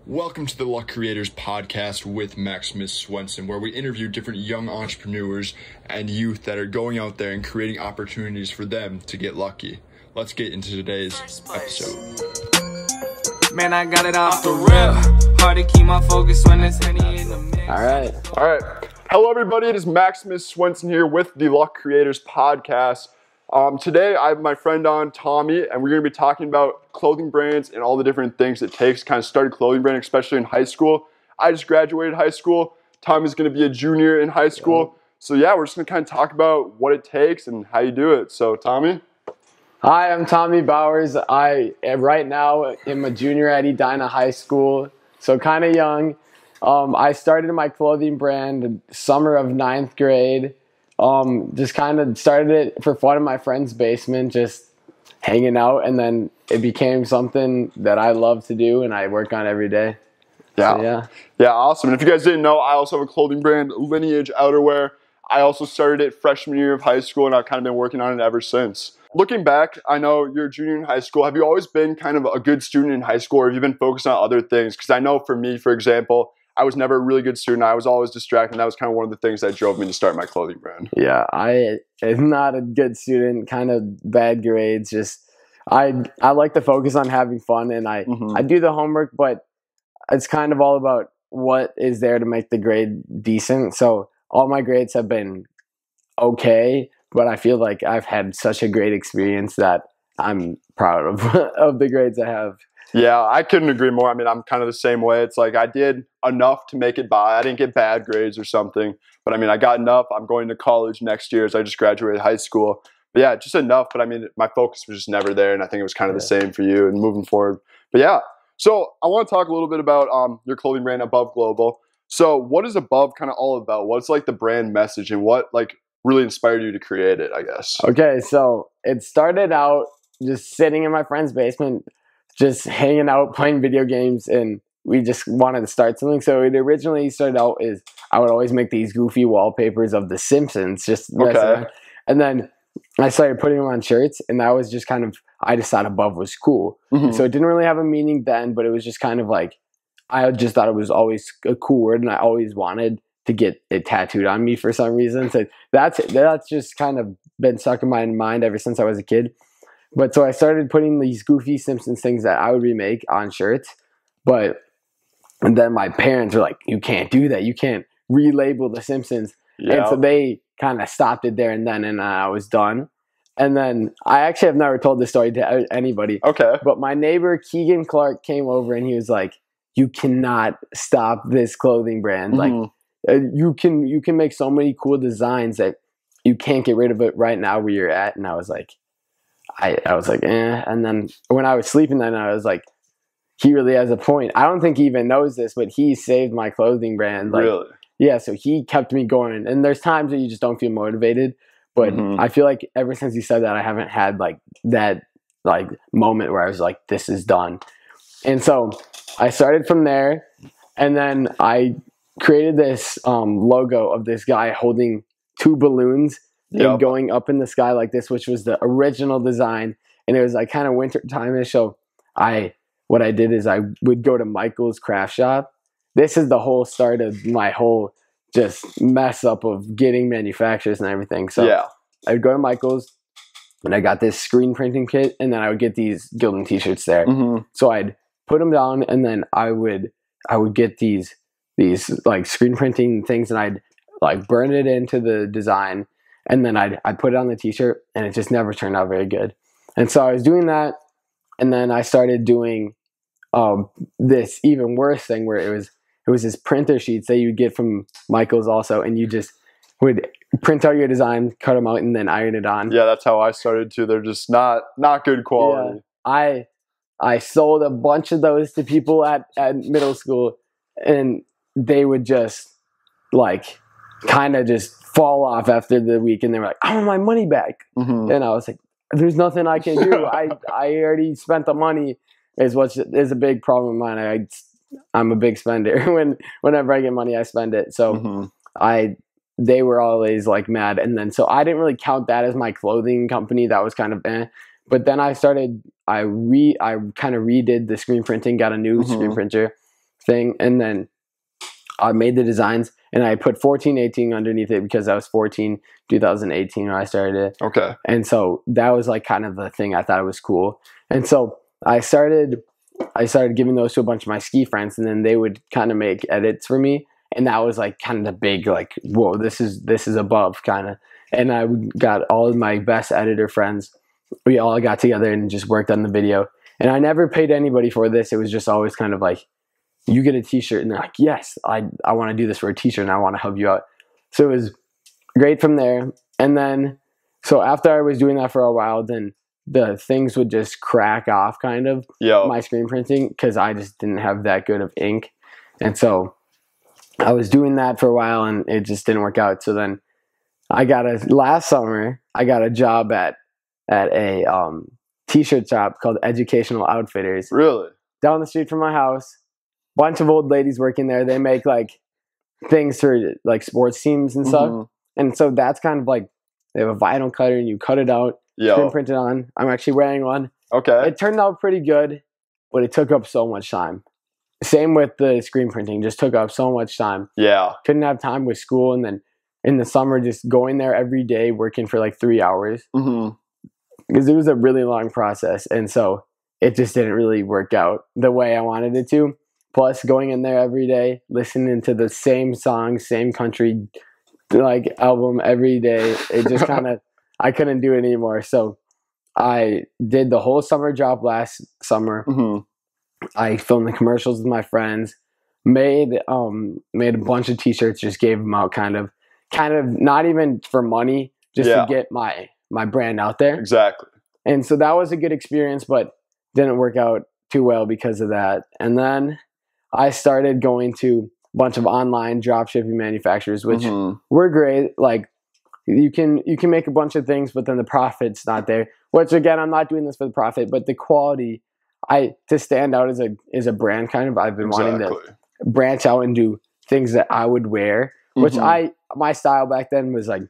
Welcome to the Luck Creators podcast with Maximus Social, where we interview different young entrepreneurs and youth that are going out there and creating opportunities for them to get lucky. Let's get into today's episode. Man, I got it off the rip. Hard to keep my focus when there's any in the mix. All right. Hello, everybody. It is Maximus Social here with the Luck Creators podcast. Today, I have my friend on, Tommy, and we're going to be talking about clothing brands and all the different things it takes to kind of start a clothing brand, especially in high school. I just graduated high school. Tommy's going to be a junior in high school. So yeah, we're just going to kind of talk about what it takes and how you do it. So Tommy? Hi, I'm Tommy Bowers. I right now am a junior at Edina High School, so kind of young. I started my clothing brand in summer of 9th grade. Just kind of started it for fun in my friend's basement, just hanging out, and then it became something that I love to do and I work on every day. Yeah, awesome. And if you guys didn't know, I also have a clothing brand, Lineage outerwear. I also started it freshman year of high school, and I've kind of been working on it ever since. Looking back, I know you're a junior in high school. Have you always been kind of a good student in high school, or have you been focused on other things? Because I know for me, for example, I was never a really good student. I was always distracted. That was kind of one of the things that drove me to start my clothing brand. Yeah, I am not a good student, kind of bad grades. Just I like to focus on having fun, and I do the homework, but it's kind of all about what is there to make the grade decent. So all my grades have been okay, but I feel like I've had such a great experience that I'm proud of the grades I have. Yeah, I couldn't agree more. I mean, I'm kind of the same way. It's like I did enough to make it by. I didn't get bad grades or something, but I mean, I got enough. I'm going to college next year as I just graduated high school. But yeah, just enough. But I mean, my focus was just never there, and I think it was kind of the same for you and moving forward. But yeah, so I want to talk a little bit about your clothing brand, Above Global. So what is Above kind of all about? What's like the brand message, and what like really inspired you to create it, I guess? Okay, so it started out just sitting in my friend's basement, just hanging out, playing video games, and we just wanted to start something. So it originally started out as I would always make these goofy wallpapers of The Simpsons, just messing around. And then I started putting them on shirts, and that was just kind of, I just thought Above was cool. So it didn't really have a meaning then, but it was just kind of like, I just thought it was always a cool word, and I always wanted to get it tattooed on me for some reason. So that's just kind of been stuck in my mind ever since I was a kid. But so I started putting these goofy Simpsons things that I would remake on shirts. And then my parents were like, you can't do that. You can't relabel The Simpsons. Yeah. And so they kind of stopped it there and then, and I was done. And then I actually have never told this story to anybody. Okay. But my neighbor, Keegan Clark, came over and he was like, you cannot stop this clothing brand. Like, you can make so many cool designs that you can't get rid of it right now where you're at. And I was like, I was like, eh. And then when I was sleeping that night, I was like, he really has a point. I don't think he even knows this, but he saved my clothing brand. Like, really? Yeah, so he kept me going. And there's times that you just don't feel motivated. But I feel like ever since he said that, I haven't had like that like moment where I was like, this is done. And so I started from there. And then I created this logo of this guy holding two balloons and going up in the sky like this, which was the original design. And it was like kind of winter time-ish. So what I did is I would go to Michael's craft shop. This is the whole start of my whole just mess up of getting manufacturers and everything. So I would go to Michael's and I got this screen printing kit, and then I would get these Gildan t-shirts there. So I'd put them down, and then I would get these like screen printing things, and I'd like burn it into the design, and then I'd put it on the t-shirt, and it just never turned out very good. And so I was doing that, and then I started doing this even worse thing where it was this printer sheets that you'd get from Michael's also, and you just would print out your design, cut them out, and then iron it on. Yeah, that's how I started too. They're just not good quality. Yeah. I sold a bunch of those to people at middle school, and they would just like kind of just fall off after the week, and they were like, I want my money back. And I was like, there's nothing I can do. I already spent the money is a big problem of mine. I'm a big spender. Whenever I get money, I spend it. So they were always like mad. And then, so I didn't really count that as my clothing company. That was kind of But then I kind of redid the screen printing, got a new screen printer. thing, and then I made the designs, and I put 1418 underneath it because I was 14, 2018 when I started it. Okay. And so that was like kind of the thing I thought it was cool. And so I started giving those to a bunch of my ski friends, and then they would kind of make edits for me. And that was like kind of the big, like, whoa, this is above kind of. And I got all of my best editor friends. We all got together and just worked on the video. And I never paid anybody for this. It was just always kind of like, you get a t-shirt, and they're like, yes, I want to do this for a t-shirt, and I want to help you out. So it was great from there. And then, so after I was doing that for a while, then the things would just crack off kind of, my screen printing, because I just didn't have that good of ink. And so I was doing that for a while, and it just didn't work out. So then last summer, I got a job at a t-shirt shop called Educational Outfitters. Really? Down the street from my house. Bunch of old ladies working there. They make like things for like sports teams and stuff. And so that's kind of like, they have a vinyl cutter and you cut it out, screen print it on. I'm actually wearing one. Okay. It turned out pretty good, but it took up so much time. Same with the screen printing, just took up so much time. Yeah. Couldn't have time with school, and then in the summer just going there every day working for like 3 hours. Because it was a really long process, and so it just didn't really work out the way I wanted it to. Plus, going in there every day, listening to the same song, same country, like album every day, it just kind of, I couldn't do it anymore. So I did the whole summer job last summer. I filmed the commercials with my friends, made a bunch of t-shirts, just gave them out kind of not even for money, just to get my brand out there. Exactly. And so that was a good experience, but didn't work out too well because of that. And then I started going to a bunch of online dropshipping manufacturers, which were great. Like you can make a bunch of things, but then the profit's not there. Which again, I'm not doing this for the profit, but the quality, to stand out as a brand kind of, I've been wanting to branch out and do things that I would wear, which my style back then was like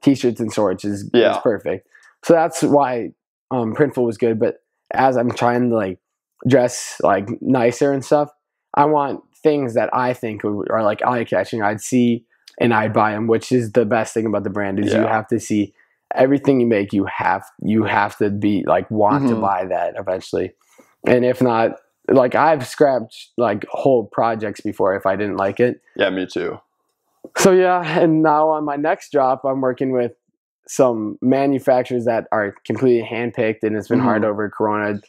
t-shirts and shorts is perfect. So that's why Printful was good. But as I'm trying to like dress like nicer and stuff, I want things that I think are like eye-catching. I'd see and I'd buy them, which is the best thing about the brand is you have to see everything you make. You have to be like want to buy that eventually. And if not, like I've scrapped like whole projects before if I didn't like it. Yeah, me too. So yeah, and now on my next drop, I'm working with some manufacturers that are completely handpicked, and it's been hard over Corona,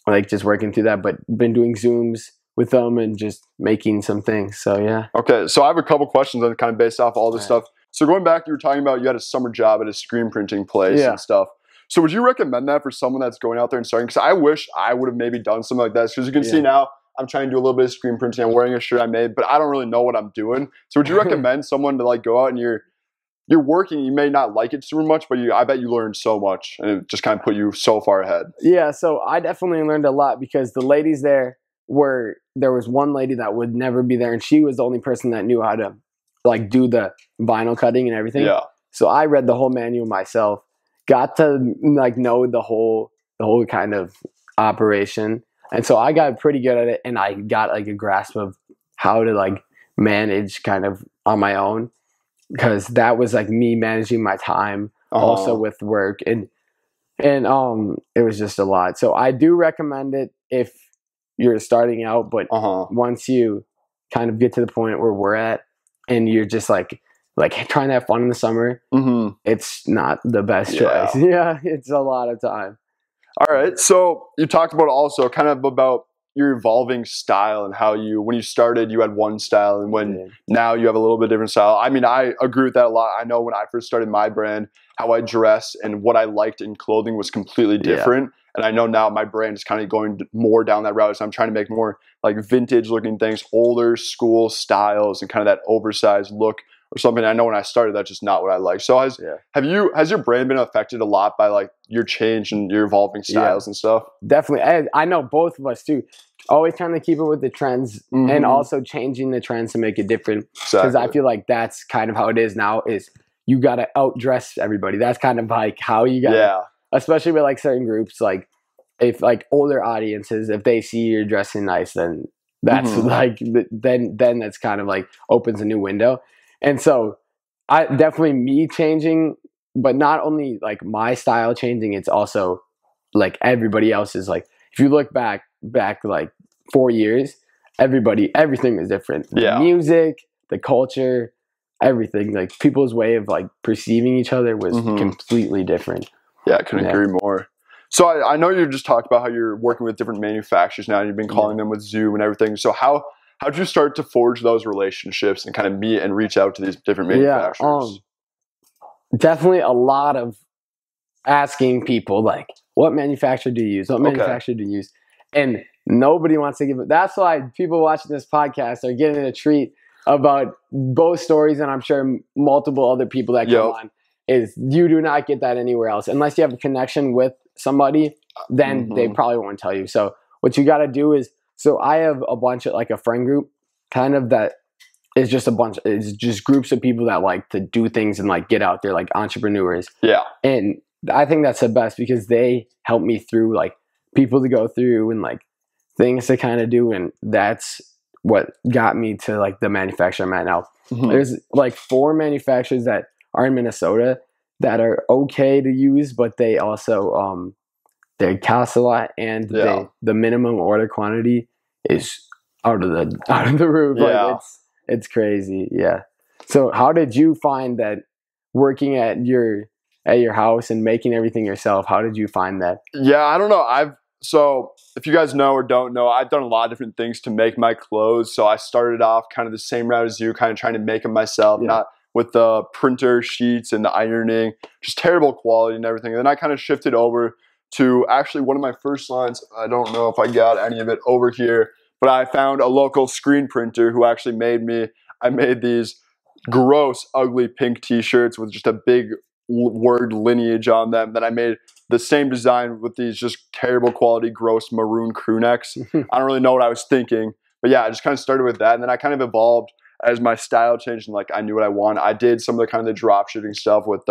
like just working through that, but been doing Zooms with them and just making some things. So yeah. Okay, so I have a couple questions that are kind of based off all this stuff. So going back, you were talking about you had a summer job at a screen printing place and stuff. So would you recommend that for someone that's going out there and starting? Because I wish I would have maybe done something like that. Because you can see now, I'm trying to do a little bit of screen printing. I'm wearing a shirt I made, but I don't really know what I'm doing. So would you recommend someone to like go out and you're working, you may not like it super much, but I bet you learned so much and it just kind of put you so far ahead. Yeah, so I definitely learned a lot because the ladies there was one lady that would never be there, and she was the only person that knew how to like do the vinyl cutting and everything. Yeah. So I read the whole manual myself, got to like know the whole kind of operation. And so I got pretty good at it, and I got like a grasp of how to like manage kind of on my own, because that was like me managing my time also with work, and it was just a lot. So I do recommend it if you're starting out, but once you kind of get to the point where we're at and you're just like trying to have fun in the summer, it's not the best choice. Yeah, it's a lot of time. All right, so you talked about also kind of about your evolving style and how when you started, you had one style, and when now you have a little bit different style. I mean, I agree with that a lot. I know when I first started my brand, how I dress and what I liked in clothing was completely different. And I know now my brand is kind of going more down that route. So I'm trying to make more like vintage looking things, older school styles, and kind of that oversized look or something. I know when I started, that's just not what I like. So has your brand been affected a lot by like your change and your evolving styles and stuff? Definitely. I know both of us too. Always trying to keep it with the trends and also changing the trends to make it different. Because I feel like that's kind of how it is now, is you got to outdress everybody. That's kind of like how you got to, especially with like certain groups, like if like older audiences, if they see you're dressing nice, then That's like then that's kind of like opens a new window. And so I definitely me changing, but not only like my style changing, it's also like everybody else's. Like if you look back like 4 years, everything is different. The music, the culture, everything, like people's way of like perceiving each other was completely different. Yeah, I couldn't agree more. So I know you just talked about how you're working with different manufacturers now, and you've been calling them with Zoom and everything. So how'd you start to forge those relationships and kind of meet and reach out to these different manufacturers? Definitely a lot of asking people like, what manufacturer do you use? What manufacturer do you use? And nobody wants to give it. That's why people watching this podcast are getting a treat about both stories, and I'm sure multiple other people that come on. Is you do not get that anywhere else unless you have a connection with somebody. Then they probably won't tell you. So what you got to do is, so I have a bunch of like a friend group, kind of that is just it's just groups of people that like to do things and like get out there, like entrepreneurs. Yeah, and I think that's the best because they help me through like people to go through and like things to kind of do, and that's what got me to like the manufacturer I'm at now. There's like 4 manufacturers that are in Minnesota that are okay to use, but they also they cost a lot, and the minimum order quantity is out of the roof. Like it's crazy. Yeah. So how did you find that working at your house and making everything yourself? How did you find that? Yeah, I don't know. So if you guys know or don't know, I've done a lot of different things to make my clothes. So I started off kind of the same route as you, kind of trying to make them myself, not with the printer sheets and the ironing, just terrible quality and everything. And then I kind of shifted over to actually one of my first lines. I don't know if I got any of it over here, but I found a local screen printer who actually I made these gross, ugly pink t-shirts with just a big word Lineage on them. Then I made the same design with these just terrible quality, gross maroon crew necks. I don't really know what I was thinking, but yeah, I just kind of started with that. And then I kind of evolved as my style changed and like I knew what I wanted. I did some of the kind of the drop shipping stuff with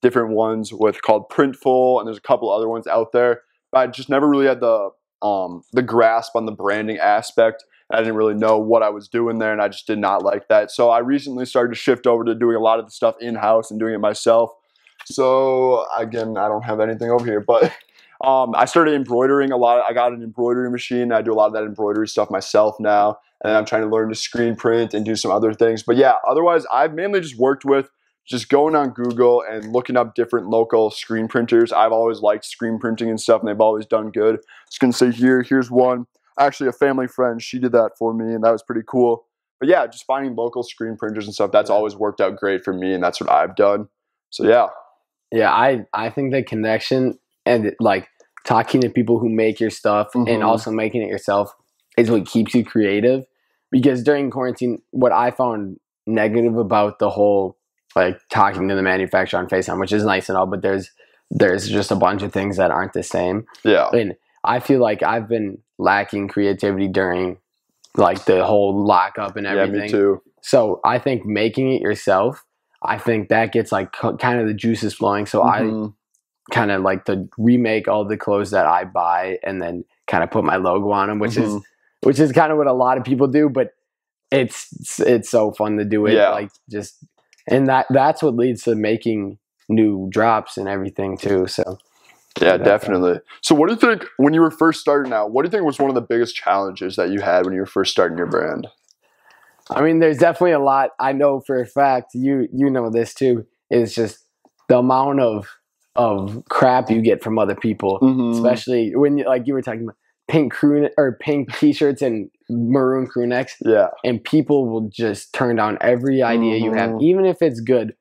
different ones called Printful, and there's a couple other ones out there. But I just never really had the grasp on the branding aspect. I didn't really know what I was doing there, and I just did not like that. So I recently started to shift over to doing a lot of the stuff in-house and doing it myself. So again, I don't have anything over here, but I started embroidering a lot. I got an embroidery machine. I do a lot of that embroidery stuff myself now, and I'm trying to learn to screen print and do some other things. But yeah, otherwise, I've mainly just worked with just going on Google and looking up different local screen printers. I've always liked screen printing and stuff, and they've always done good. Just gonna say here's one. Actually, a family friend, she did that for me, and that was pretty cool. But yeah, just finding local screen printers and stuff, that's always worked out great for me, and that's what I've done. So yeah. Yeah, I think the connection and like talking to people who make your stuff and also making it yourself is what keeps you creative. Because during quarantine, what I found negative about the whole like talking to the manufacturer on FaceTime, which is nice and all, but there's just a bunch of things that aren't the same. Yeah. And I feel like I've been lacking creativity during like the whole lockup and everything. Yeah, me too. So I think making it yourself, I think that gets like kind of the juices flowing. So I kind of like to remake all the clothes that I buy and then kind of put my logo on them, which is kind of what a lot of people do, but it's so fun to do it. Yeah. Like just, and that's what leads to making new drops and everything too. So yeah, definitely. So what do you think when you were first starting out, what do you think was one of the biggest challenges that you had when you were first starting your brand? I mean, there's definitely a lot. I know for a fact, you know this too, is just the amount of crap you get from other people, especially when you were talking about pink t-shirts and maroon crew necks. Yeah. And people will just turn down every idea you have, even if it's good.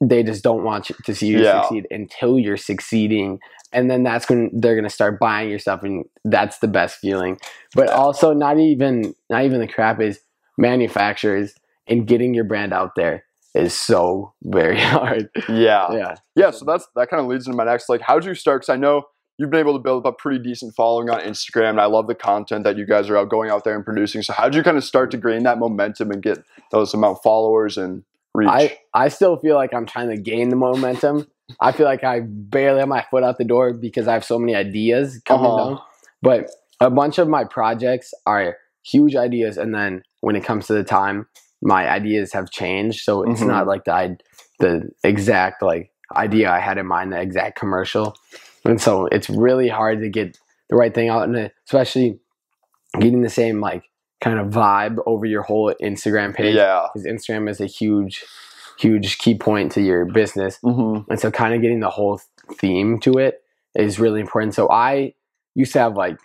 They just don't want to see you succeed until you're succeeding. And then that's when they're going to start buying your stuff, and that's the best feeling. But also not even the crap is manufacturers, and getting your brand out there is so very hard. Yeah. So that kind of leads into my next, like, how'd you start? Because I know you've been able to build up a pretty decent following on Instagram, and I love the content that you guys are going out there and producing. So how'd you kind of start to gain that momentum and get those amount of followers and reach? I still feel like I'm trying to gain the momentum. I feel like I barely have my foot out the door because I have so many ideas coming down. But a bunch of my projects are huge ideas, and then when it comes to the time, my ideas have changed. So it's not like the exact like idea I had in mind, the exact commercial. And so it's really hard to get the right thing out, and especially getting the same like kind of vibe over your whole Instagram page. Yeah. Because Instagram is a huge key point to your business. And so kind of getting the whole theme to it is really important. So I used to have like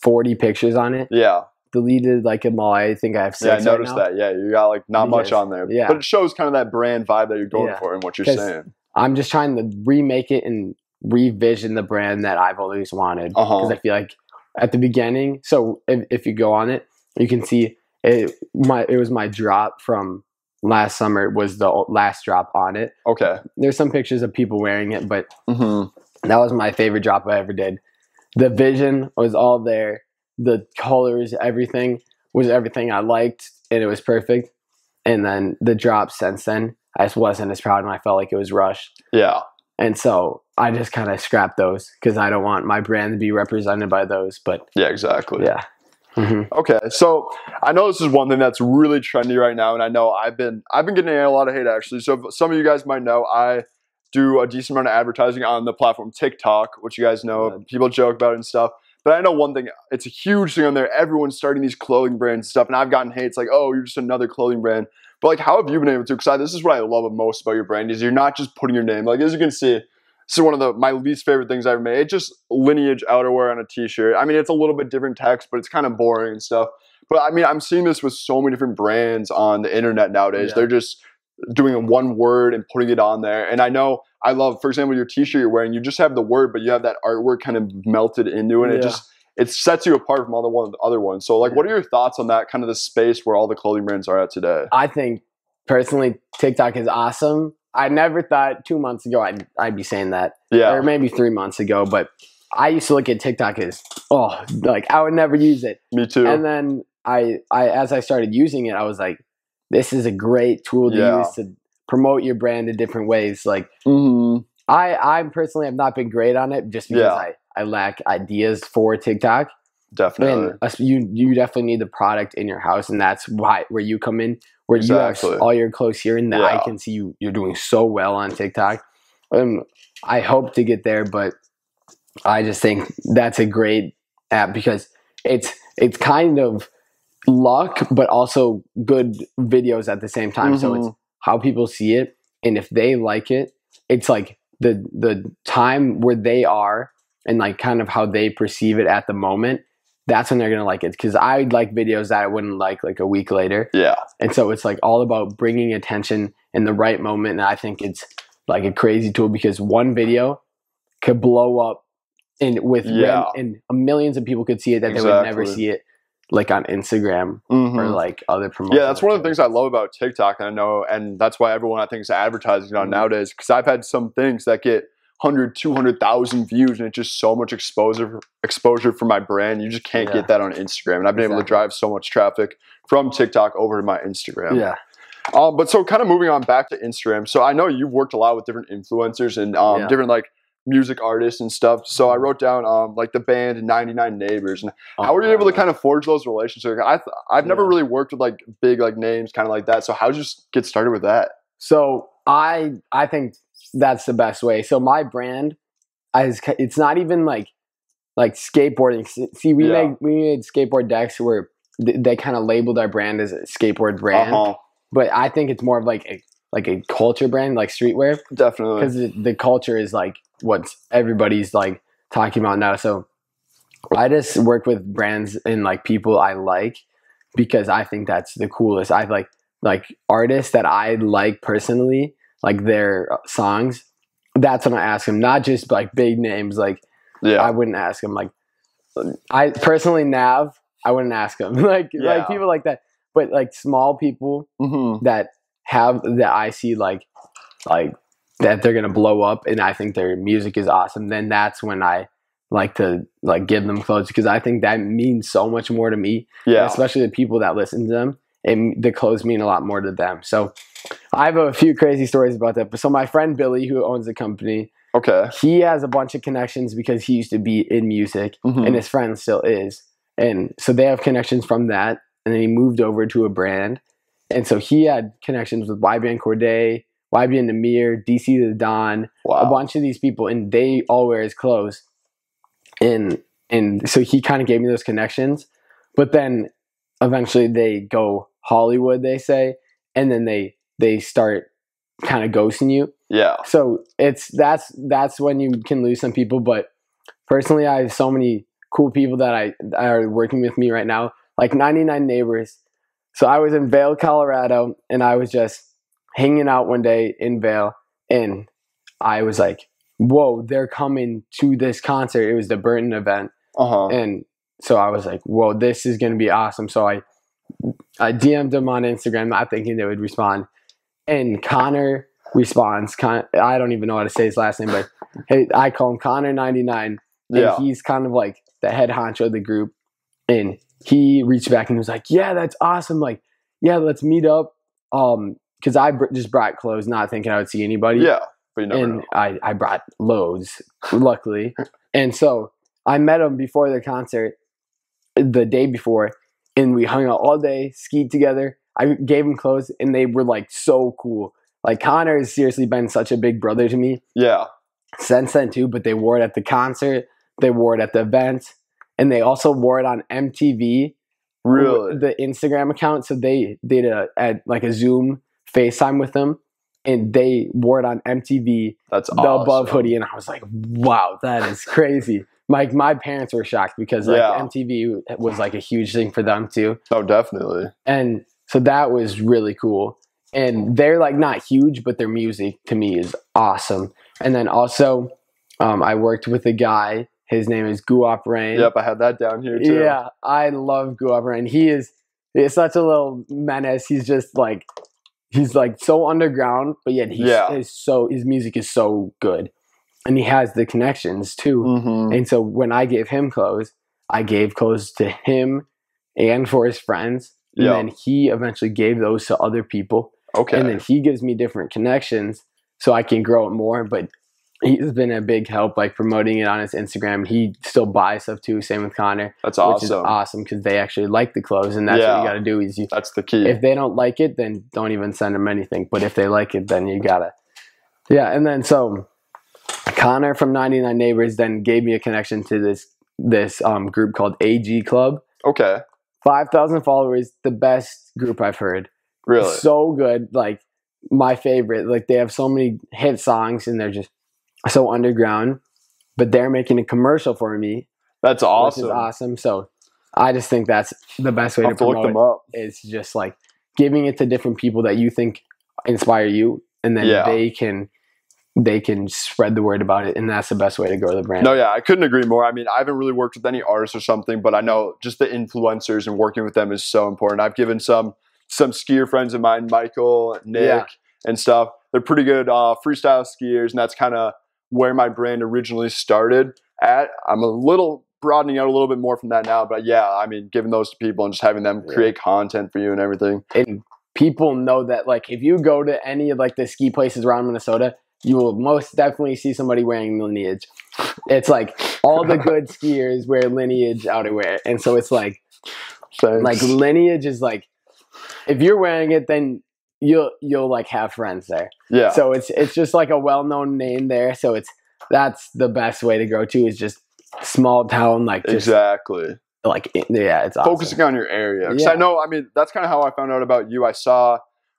40 pictures on it. Yeah. Deleted like them all. I think I have 6 Yeah, I noticed right now. that. Yeah, you got like not much on there. Yeah. But it shows kind of that brand vibe that you're going for and what you're saying. I'm just trying to remake it and revision the brand that I've always wanted. Because I feel like at the beginning, so if you go on it, you can see it was my drop from last summer. It was the last drop on it. Okay. There's some pictures of people wearing it, but that was my favorite drop I ever did. The vision was all there. The colors, everything was everything I liked, and it was perfect. And then the drop since then, I just wasn't as proud, and I felt like it was rushed. Yeah. And so I just kind of scrapped those because I don't want my brand to be represented by those. But yeah, exactly. Yeah. Okay, so I know this is one thing that's really trendy right now, and I know I've been getting a lot of hate actually. So some of you guys might know I do a decent amount of advertising on the platform TikTok, which you guys know people joke about and stuff. But I know one thing, it's a huge thing on there. Everyone's starting these clothing brands and stuff, and I've gotten hate. It's like, oh, you're just another clothing brand. But like, how have you been able to? Because this is what I love most about your brand is you're not just putting your name. Like as you can see, this is one of my least favorite things I've ever made. It's just Lineage outerwear on a t-shirt. I mean, it's a little bit different text, but it's kind of boring and stuff. But I mean, I'm seeing this with so many different brands on the internet nowadays. They're just doing one word and putting it on there. And I know I love, for example, your t-shirt you're wearing, you just have the word, but you have that artwork kind of melted into it. And it sets you apart from all the other ones. So like, what are your thoughts on that kind of the space where all the clothing brands are at today? I think personally, TikTok is awesome. I never thought 2 months ago I'd be saying that. Or maybe 3 months ago. But I used to look at TikTok as, like I would never use it. Me too. And then I as I started using it, I was like, this is a great tool to use to promote your brand in different ways. Like I personally have not been great on it just because I lack ideas for TikTok. Definitely. And you definitely need the product in your house, and that's where you come in, where you have all your clothes here, and I can see you're doing so well on TikTok. I hope to get there, but I just think that's a great app because it's kind of luck, but also good videos at the same time. So it's how people see it, and if they like it, it's like the time where they are and like kind of how they perceive it at the moment. That's when they're going to like it. Because I like videos that I wouldn't like a week later. Yeah. And so it's like all about bringing attention in the right moment. And I think it's like a crazy tool because one video could blow up and millions of people could see it that they would never see it like on Instagram or like other promotions. Yeah, that's one of the things I love about TikTok. And I know, and that's why everyone I think is advertising on nowadays. Because I've had some things that get 100, 200,000 views, and it's just so much exposure for my brand. You just can't get that on Instagram. And I've been able to drive so much traffic from TikTok over to my Instagram. Yeah. But so kind of moving on back to Instagram. So I know you've worked a lot with different influencers and different like music artists and stuff. So I wrote down like the band 99 Neighbors. And how were you able to kind of forge those relationships? I've never really worked with like big like names kind of like that. So how did you just get started with that? So I think that's the best way. So my brand, it's not even like skateboarding. See, we made skateboard decks where they kind of labeled our brand as a skateboard brand, but I think it's more of like a culture brand, like streetwear. Definitely, because the culture is like what everybody's like talking about now. So I just work with brands and like people I like because I think that's the coolest. I like artists that I like personally, like their songs. That's when I ask them, not just like big names. Like I wouldn't ask them. Like I personally Nav, I wouldn't ask them. like people like that. But like small people that I see like that they're gonna blow up, and I think their music is awesome. Then that's when I like to like give them clothes because I think that means so much more to me. Yeah, especially the people that listen to them. And the clothes mean a lot more to them. So I have a few crazy stories about that. But so my friend Billy, who owns the company, he has a bunch of connections because he used to be in music and his friend still is. And so they have connections from that. And then he moved over to a brand. And so he had connections with YBN Corday, YBN Namir, DC the Don, a bunch of these people, and they all wear his clothes. And so he kind of gave me those connections. But then eventually they go Hollywood, they say, and then they start kind of ghosting you. Yeah. So that's when you can lose some people. But personally, I have so many cool people that are working with me right now, like 99 Neighbors. So I was in Vail, Colorado, and I was just hanging out one day in Vail, and I was like, whoa, they're coming to this concert. It was the Burton event. And so I was like, whoa, this is going to be awesome. So I DM'd them on Instagram, not thinking they would respond. And Connor responds. I don't even know how to say his last name, but hey, I call him Connor99. And he's kind of like the head honcho of the group. And he reached back and was like, yeah, that's awesome. Like, yeah, let's meet up. Because I just brought clothes, not thinking I would see anybody. Yeah, but you never know. I brought loads, luckily. And so I met him before the concert, the day before, and we hung out all day, skied together. I gave him clothes, and they were like so cool. Like Connor has seriously been such a big brother to me. Yeah. Since then too, but they wore it at the concert, they wore it at the event, and they also wore it on MTV. Really? The Instagram account. So they did a Zoom FaceTime with them, and they wore it on MTV. That's the awesome. Above hoodie, and I was like, wow, that is crazy. Like my parents were shocked because MTV was like a huge thing for them too. Oh, definitely. And so that was really cool. And they're like not huge, but their music to me is awesome. And then also, I worked with a guy. His name is Guap Rain. Yep, I had that down here too. Yeah, I love Guap Rain. He's such a little menace. He's like so underground, but yet his music is so good. And he has the connections too. Mm-hmm. And so when I gave him clothes, I gave clothes to him and for his friends. And then he eventually gave those to other people. Okay. And then he gives me different connections so I can grow it more. But he's been a big help, like promoting it on his Instagram. He still buys stuff too. Same with Connor. That's awesome. Which is awesome because they actually like the clothes. And that's what you got to do. That's the key. If they don't like it, then don't even send them anything. But if they like it, then you got to. Yeah. And then so Connor from 99 Neighbors then gave me a connection to this group called AG Club. Okay. 5,000 followers, the best group I've heard. Really? So good. Like my favorite. Like they have so many hit songs and they're just so underground. But they're making a commercial for me. That's awesome. Which is awesome. So I just think that's the best way to promote look them up. It's just like giving it to different people that you think inspire you, and then they can spread the word about it, and that's the best way to grow the brand. No, yeah, I couldn't agree more. I mean, I haven't really worked with any artists or something, but I know just the influencers and working with them is so important. I've given some skier friends of mine, Michael, Nick, and stuff. They're pretty good freestyle skiers, and that's kind of where my brand originally started at. I'm a little broadening out a little bit more from that now, but yeah, I mean, giving those to people and just having them create content for you and everything. And people know that, like, if you go to any of like the ski places around Minnesota, you will most definitely see somebody wearing Lineage. It's like all the good skiers wear Lineage outerwear. And so it's like, like Lineage is like, if you're wearing it, then you'll like have friends there. Yeah. So it's just like a well-known name there. So that's the best way to go to, is just small town, like just, exactly. Like, yeah, it's awesome. Focusing on your area. Because I know, I mean, that's kind of how I found out about you. I saw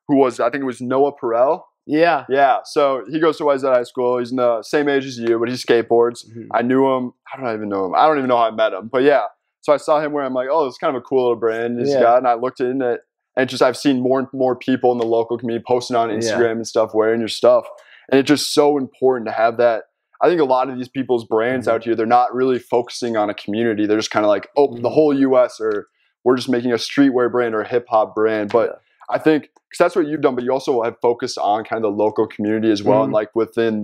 I think it was Noah Perel. Yeah. Yeah. So he goes to YZ High School. He's in the same age as you, but he skateboards. Mm-hmm. I knew him. How did I even know him? I don't even know how I met him. But yeah. So I saw him where I'm like, oh, it's kind of a cool little brand he's got. And I looked into it. And just I've seen more and more people in the local community posting on Instagram and stuff, wearing your stuff. And it's just so important to have that. I think a lot of these people's brands out here, they're not really focusing on a community. They're just kind of like, oh, the whole U.S. or we're just making a streetwear brand or a hip-hop brand. But I think, because that's what you've done, but you also have focused on kind of the local community as well. And like within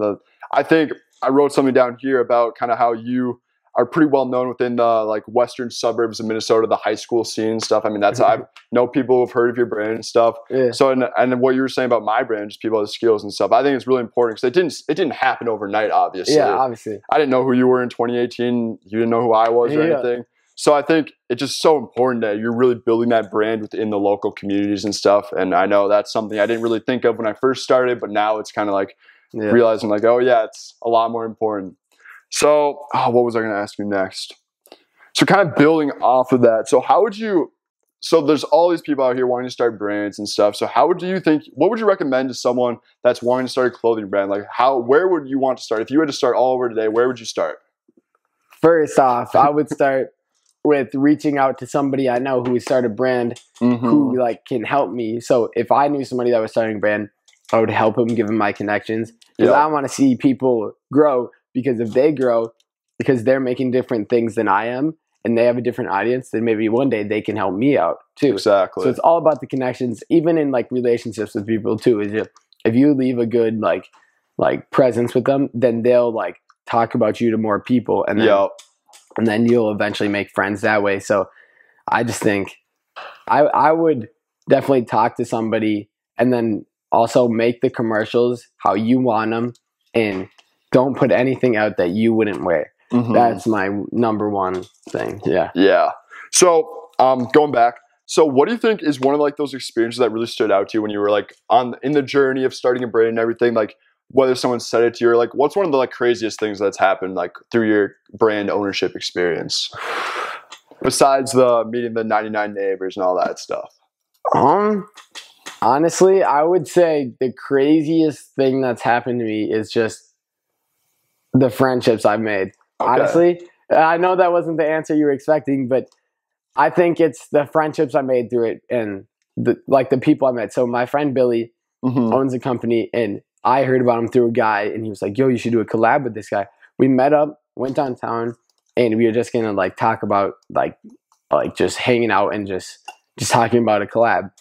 I think I wrote something down here about kind of how you are pretty well known within the like western suburbs of Minnesota, the high school scene and stuff. I mean, I know people who have heard of your brand and stuff. Yeah. So, and what you were saying about my brand, just people have skills and stuff. I think it's really important because it didn't happen overnight, obviously. Yeah, obviously. I didn't know who you were in 2018. You didn't know who I was or anything. So I think it's just so important that you're really building that brand within the local communities and stuff. And I know that's something I didn't really think of when I first started, but now it's kind of like realizing like, oh yeah, it's a lot more important. So what was I going to ask you next? So kind of building off of that. So how would you, so there's all these people out here wanting to start brands and stuff. So how would you think, what would you recommend to someone that's wanting to start a clothing brand? Like where would you want to start? If you had to start all over today, where would you start? First off, I would start with reaching out to somebody I know who would start a brand who like can help me. So if I knew somebody that was starting a brand, I would help him, give him my connections. Because I want to see people grow, because if they grow, because they're making different things than I am, and they have a different audience, then maybe one day they can help me out too. Exactly. So it's all about the connections, even in like relationships with people too. Is if you leave a good like presence with them, then they'll like talk about you to more people, and then you'll eventually make friends that way. So I just think I would definitely talk to somebody, and then also make the commercials how you want them, and don't put anything out that you wouldn't wear. That's my number one thing. Yeah. So going back, so what do you think is one of like those experiences that really stood out to you when you were like in the journey of starting a brand and everything? Like whether someone said it to you, or like what's one of the like craziest things that's happened like through your brand ownership experience, besides the meeting the 99 neighbors and all that stuff? Honestly, I would say the craziest thing that's happened to me is just the friendships I've made. Honestly, I know that wasn't the answer you were expecting, but I think it's the friendships I made through it, and the people I met. So my friend Billy owns a company, and I heard about him through a guy, and he was like, yo, you should do a collab with this guy. We met up, went downtown, and we were just gonna like talk about like just hanging out and just talking about a collab.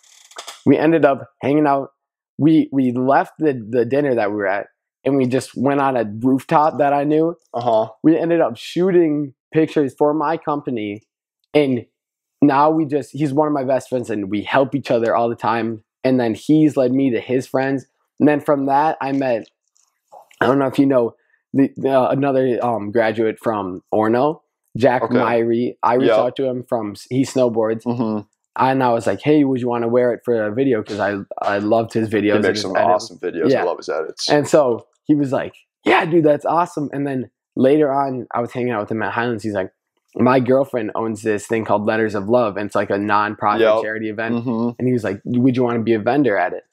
We ended up hanging out. We left the dinner that we were at, and we just went on a rooftop that I knew. We ended up shooting pictures for my company, and now he's one of my best friends, and we help each other all the time. And then he's led me to his friends. And then from that, I met, I don't know if you know, another graduate from Orno, Jack Myrie. I reached out to him he snowboards. And I was like, hey, would you want to wear it for a video? Because I loved his videos. He makes some awesome videos. I love his edits. And so he was like, yeah, dude, that's awesome. And then later on, I was hanging out with him at Highlands. He's like, my girlfriend owns this thing called Letters of Love, and it's like a non-profit charity event. And he was like, would you want to be a vendor at it?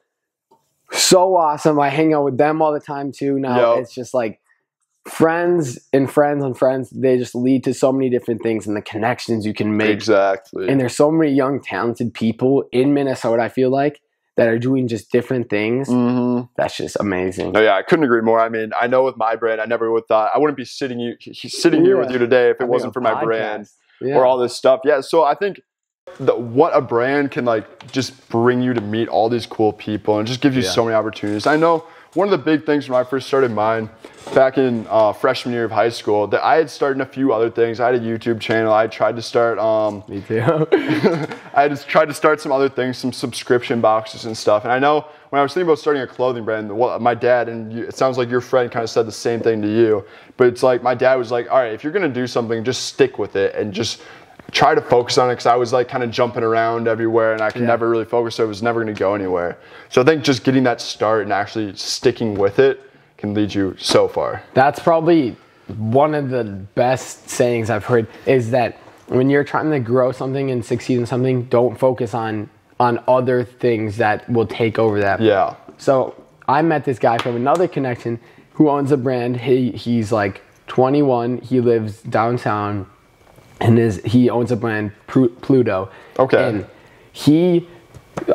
So awesome. I hang out with them all the time too. Now it's just like friends and friends and friends. They just lead to so many different things, and the connections you can make. Exactly. And there's so many young, talented people in Minnesota, I feel like, that are doing just different things. That's just amazing. Oh yeah, I couldn't agree more. I mean, I know with my brand, I never would thought I wouldn't be sitting here with you today if it wasn't for my brand or all this stuff. Yeah, so I think what a brand can like just bring you to meet all these cool people and just give you so many opportunities. I know one of the big things when I first started mine back in freshman year of high school, that I had started a few other things. I had a YouTube channel. I tried to start me too. I just tried to start some other things, some subscription boxes and stuff. And I know when I was thinking about starting a clothing brand, my dad, and it sounds like your friend kind of said the same thing to you, but it's like my dad was like, all right, if you're going to do something, just stick with it and just try to focus on it, because I was like kind of jumping around everywhere and I could never really focus, so it was never going to go anywhere. So I think just getting that start and actually sticking with it can lead you so far. That's probably one of the best sayings I've heard, is that when you're trying to grow something and succeed in something, don't focus on other things that will take over that. Yeah. So I met this guy from another connection who owns a brand. He's like 21. He lives downtown. And he owns a brand, Pluto. Okay. And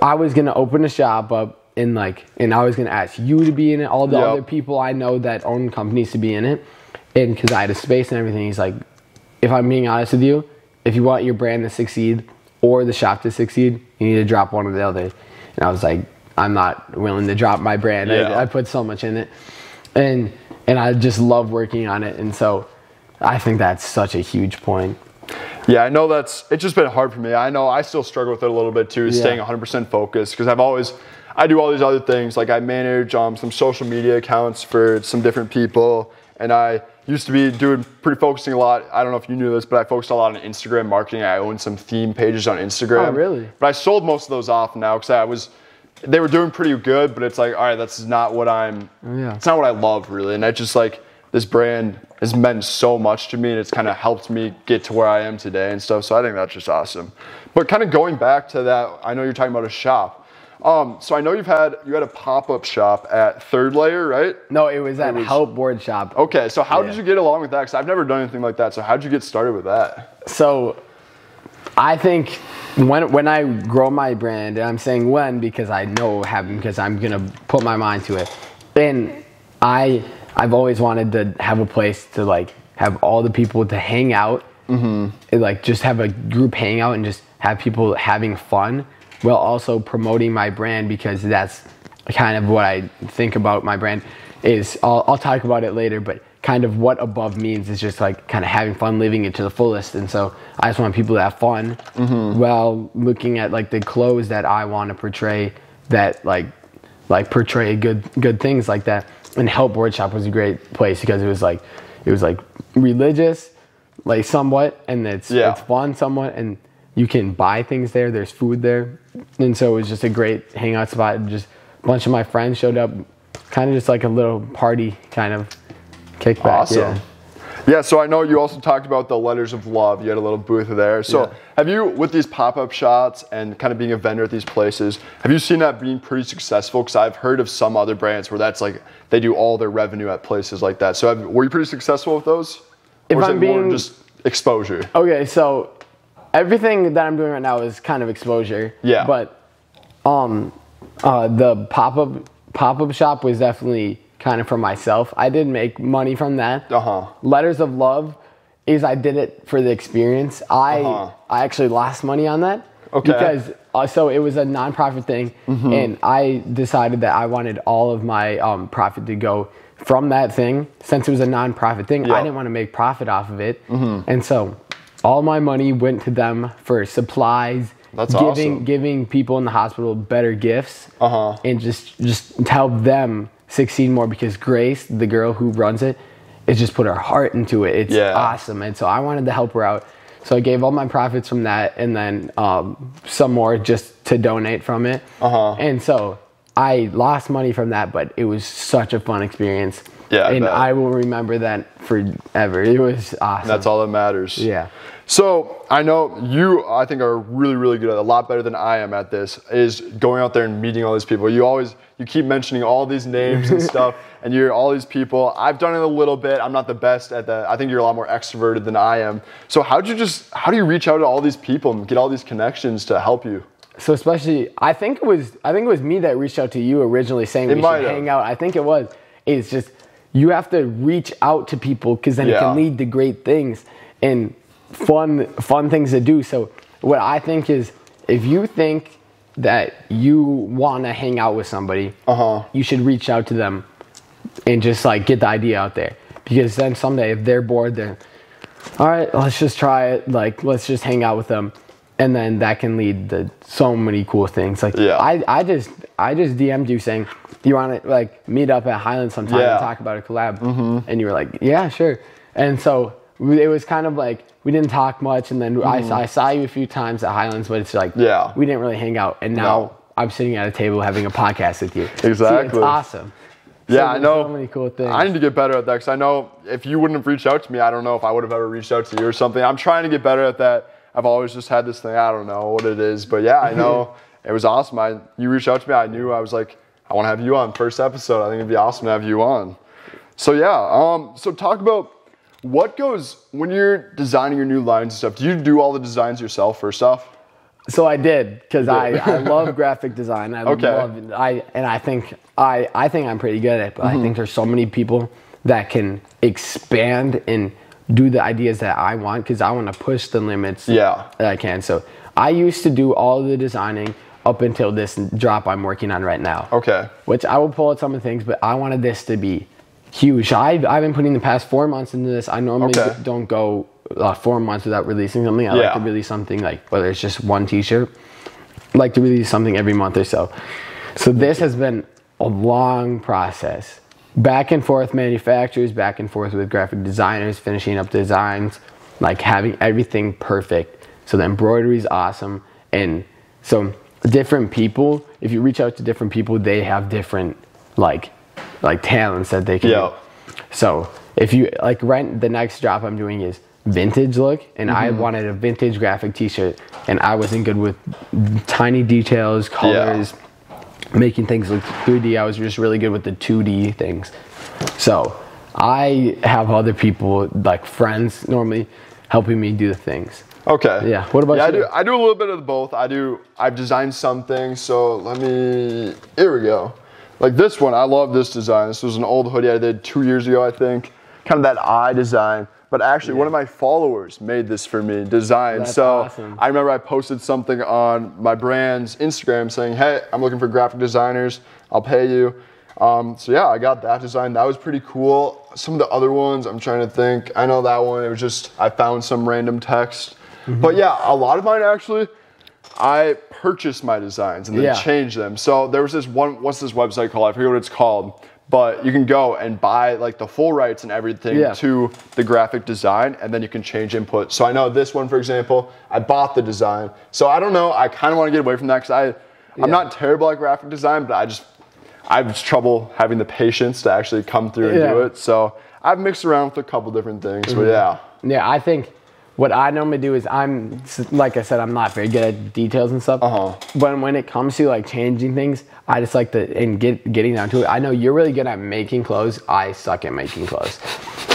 I was gonna open a shop up and I was gonna ask you to be in it, all the other people I know that own companies to be in it, and because I had a space and everything. He's like, if I'm being honest with you, if you want your brand to succeed or the shop to succeed, you need to drop one or the other. And I was like, I'm not willing to drop my brand. I put so much in it, and I just love working on it, and so I think that's such a huge point. Yeah, I know it's just been hard for me. I know I still struggle with it a little bit too, staying 100% focused, because I do all these other things. Like I manage some social media accounts for some different people, and I used to be focusing a lot. I don't know if you knew this, but I focused a lot on Instagram marketing. I owned some theme pages on Instagram. Oh, really? But I sold most of those off now because they were doing pretty good, but it's like, all right, that's not what it's not what I love really. And I just like, this brand has meant so much to me, and it's kind of helped me get to where I am today and stuff. So I think that's just awesome. But kind of going back to that, I know you're talking about a shop. So I know you had a pop-up shop at Third Layer, right? No, it was at Help Board Shop. Okay, so how did you get along with that? Because I've never done anything like that. So how did you get started with that? So I think when I grow my brand, and I'm saying when because I know it happened because I'm going to put my mind to it. And I've always wanted to have a place to like have all the people to hang out, and like just have a group hangout and just have people having fun while also promoting my brand, because that's kind of what I think about my brand is. I'll talk about it later, but kind of what above means is just like kind of having fun, living it to the fullest. And so I just want people to have fun while looking at like the clothes that I want to portray that like portray good things like that. And Help Board Shop was a great place because it was like religious, like somewhat, and it's fun somewhat, and you can buy things there. There's food there, and so it was just a great hangout spot. And just a bunch of my friends showed up, kind of just like a little party kind of kickback. Awesome. Yeah, so I know you also talked about the Letters of Love. You had a little booth there. So have you, with these pop-up shops and kind of being a vendor at these places, have you seen that being pretty successful? Because I've heard of some other brands where that's like, they do all their revenue at places like that. So were you pretty successul with those? Or is it more just exposure? Okay, so everything that I'm doing right now is kind of exposure. Yeah. But the pop-up shop was definitely kind of for myself. I did make money from that. Letters of Love is I did it for the experience. I actually lost money on that. Because so it was a nonprofit thing, and I decided that I wanted all of my profit to go from that thing. Since it was a nonprofit thing, I didn't want to make profit off of it, and so all my money went to them for supplies. That's awesome. Giving people in the hospital better gifts, and just to help them succeed more, because Grace, the girl who runs it, has just put her heart into it. It's awesome, and so I wanted to help her out. So I gave all my profits from that, and then some more just to donate from it. And so I lost money from that, but it was such a fun experience. Yeah, and I will remember that forever. It was awesome. And that's all that matters. Yeah. So I know you, I think, are really, really good at it, a lot better than I am at this, is going out there and meeting all these people. You keep mentioning all these names and stuff, and you're all these people. I've done it a little bit. I'm not the best at that. I think you're a lot more extroverted than I am. So how do you reach out to all these people and get all these connections to help you? So especially, I think it was me that reached out to you originally saying we should hang out. I think it was. It's just, you have to reach out to people, because then it can lead to great things and fun things to do. So what I think is, if you think that you want to hang out with somebody, you should reach out to them and just like get the idea out there, because then someday if they're bored, then all right, let's just try it, like let's just hang out with them, and then that can lead to so many cool things. Like I just DM'd you saying, do you want to like meet up at Highlands sometime and talk about a collab? And you were like, yeah, sure. And so it was kind of like, we didn't talk much, and then I saw you a few times at Highlands, but it's like, we didn't really hang out. And now I'm sitting at a table having a podcast with you. Exactly. See, it's awesome. Yeah, I know. So many cool things. I need to get better at that, because I know if you wouldn't have reached out to me, I don't know if I would have ever reached out to you or something. I'm trying to get better at that. I've always just had this thing, I don't know what it is, but yeah, I know. It was awesome. You reached out to me, I knew, I was like, I want to have you on first episode. I think it'd be awesome to have you on. So yeah, so talk about what goes when you're designing your new lines and stuff. Do you do all the designs yourself first off? So I did, because I love graphic design. I think I'm pretty good at it, but I think there's so many people that can expand and do the ideas that I want, because I want to push the limits that I can. So I used to do all the designing up until this drop I'm working on right now. Which I will pull out some of the things, but I wanted this to be huge. I've been putting the past 4 months into this. I normally don't go 4 months without releasing something. I like to release something, like whether it's just one t-shirt, I like to release something every month or so. So this has been a long process. back and forth manufacturers, back and forth with graphic designers, finishing up designs, like having everything perfect. So the embroidery is awesome. And so different people, if you reach out to different people, they have different like talents that they can do. So if you like, the next drop I'm doing is vintage look, and I wanted a vintage graphic t-shirt, and I wasn't good with tiny details, colors, making things look 3D. I was just really good with the 2D things. So I have other people, like friends normally, helping me do the things. Okay. Yeah. What about you? I do a little bit of both. I've designed some things. So here we go. Like this one, I love this design. This was an old hoodie I did 2 years ago, I think. Kind of that eye design. But actually, one of my followers made this for me, designed. That's so awesome. I remember I posted something on my brand's Instagram saying, hey, I'm looking for graphic designers. I'll pay you. So yeah, I got that design. That was pretty cool. Some of the other ones, I'm trying to think. I know that one, it was just, I found some random text. But yeah, a lot of mine actually, I purchased my designs and then changed them. So there was this one, what's this website called? I forget what it's called. But you can go and buy like the full rights and everything to the graphic design, and then you can change input. So I know this one, for example, I bought the design. So I don't know, I kind of want to get away from that because I'm not terrible at graphic design, but I have trouble having the patience to actually come through and do it. So I've mixed around with a couple different things, but yeah. Yeah, I think what I normally do is like I said, I'm not very good at details and stuff. But when it comes to like changing things, I just like getting down to it. I know you're really good at making clothes. I suck at making clothes.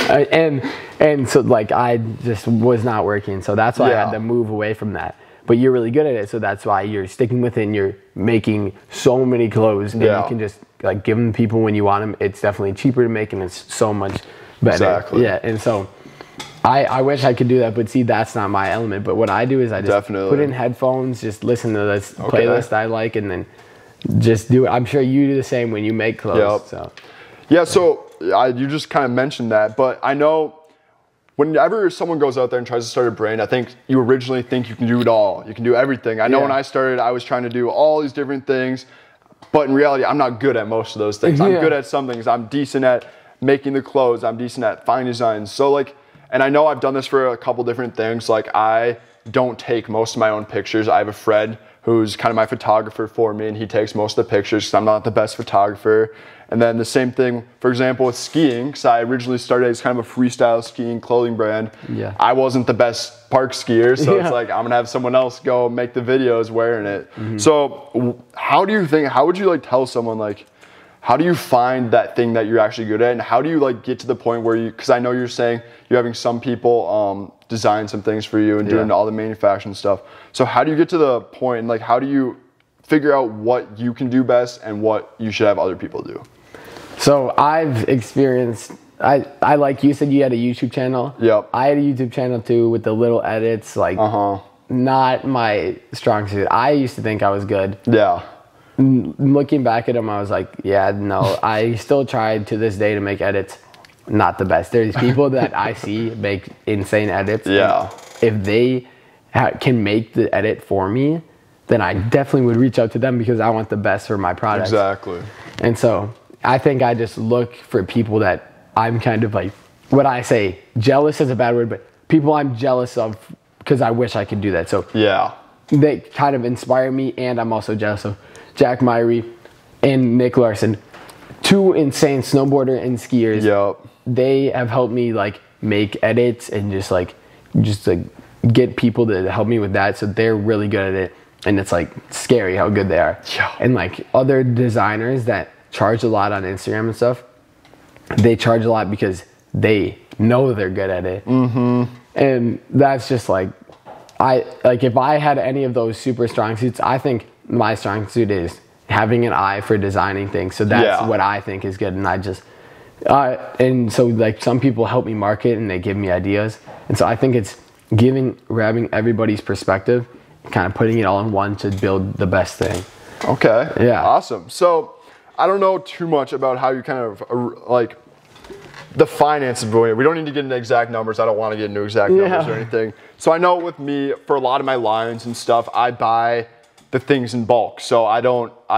And so like I just was not working. So that's why I had to move away from that. But you're really good at it. So that's why you're sticking with it and you're making so many clothes. And you can just like give them to people when you want them. It's definitely cheaper to make and it's so much better. Exactly. Yeah, and so I wish I could do that, but see, that's not my element. But what I do is I just put in headphones, just listen to this playlist I like, and then just do it. I'm sure you do the same when you make clothes. So. Yeah, so you just kind of mentioned that, but I know whenever someone goes out there and tries to start a brand, I think you originally think you can do it all. You can do everything. I know when I started, I was trying to do all these different things, but in reality, I'm not good at most of those things. I'm good at some things. I'm decent at making the clothes. I'm decent at fine designs. So like, and I know I've done this for a couple different things. Like I don't take most of my own pictures. I have a friend who's kind of my photographer for me, and he takes most of the pictures because I'm not the best photographer. And then the same thing, for example, with skiing, because I originally started as kind of a freestyle skiing clothing brand. Yeah. I wasn't the best park skier, so it's like I'm gonna have someone else go make the videos wearing it. So how would you like tell someone like, how do you find that thing that you're actually good at, and how do you like get to the point where because I know you're saying you're having some people design some things for you and doing all the manufacturing stuff. So how do you get to the point, and like how do you figure out what you can do best and what you should have other people do? So I've experienced, I like you said you had a YouTube channel. Yep. I had a YouTube channel too with the little edits, like not my strong suit. I used to think I was good. Yeah. Looking back at them, I was like, yeah, no, I still tried to this day to make edits. Not the best. There's people that I see make insane edits. Yeah. If they can make the edit for me, then I definitely would reach out to them because I want the best for my product. Exactly. And so I think I just look for people that I'm kind of like, what I say, jealous is a bad word, but people I'm jealous of because I wish I could do that. So yeah, they kind of inspire me, and I'm also jealous of Jack Myrie and Nick Larson, two insane snowboarder and skiers. Yep. They have helped me like make edits and just get people to help me with that. So they're really good at it, and it's like scary how good they are. Yeah. And like other designers that charge a lot on Instagram and stuff, they charge a lot because they know they're good at it. And that's just like, if I had any of those super strong suits, I think my strong suit is having an eye for designing things. So that's what I think is good. And I just, and so like some people help me market and they give me ideas. And so I think it's grabbing everybody's perspective, kind of putting it all in one to build the best thing. Okay. Yeah. Awesome. So I don't know too much about how you kind of like the finances. We don't need to get into exact numbers. I don't want to get into exact numbers or anything. So I know with me, for a lot of my lines and stuff, I buy the things in bulk. So I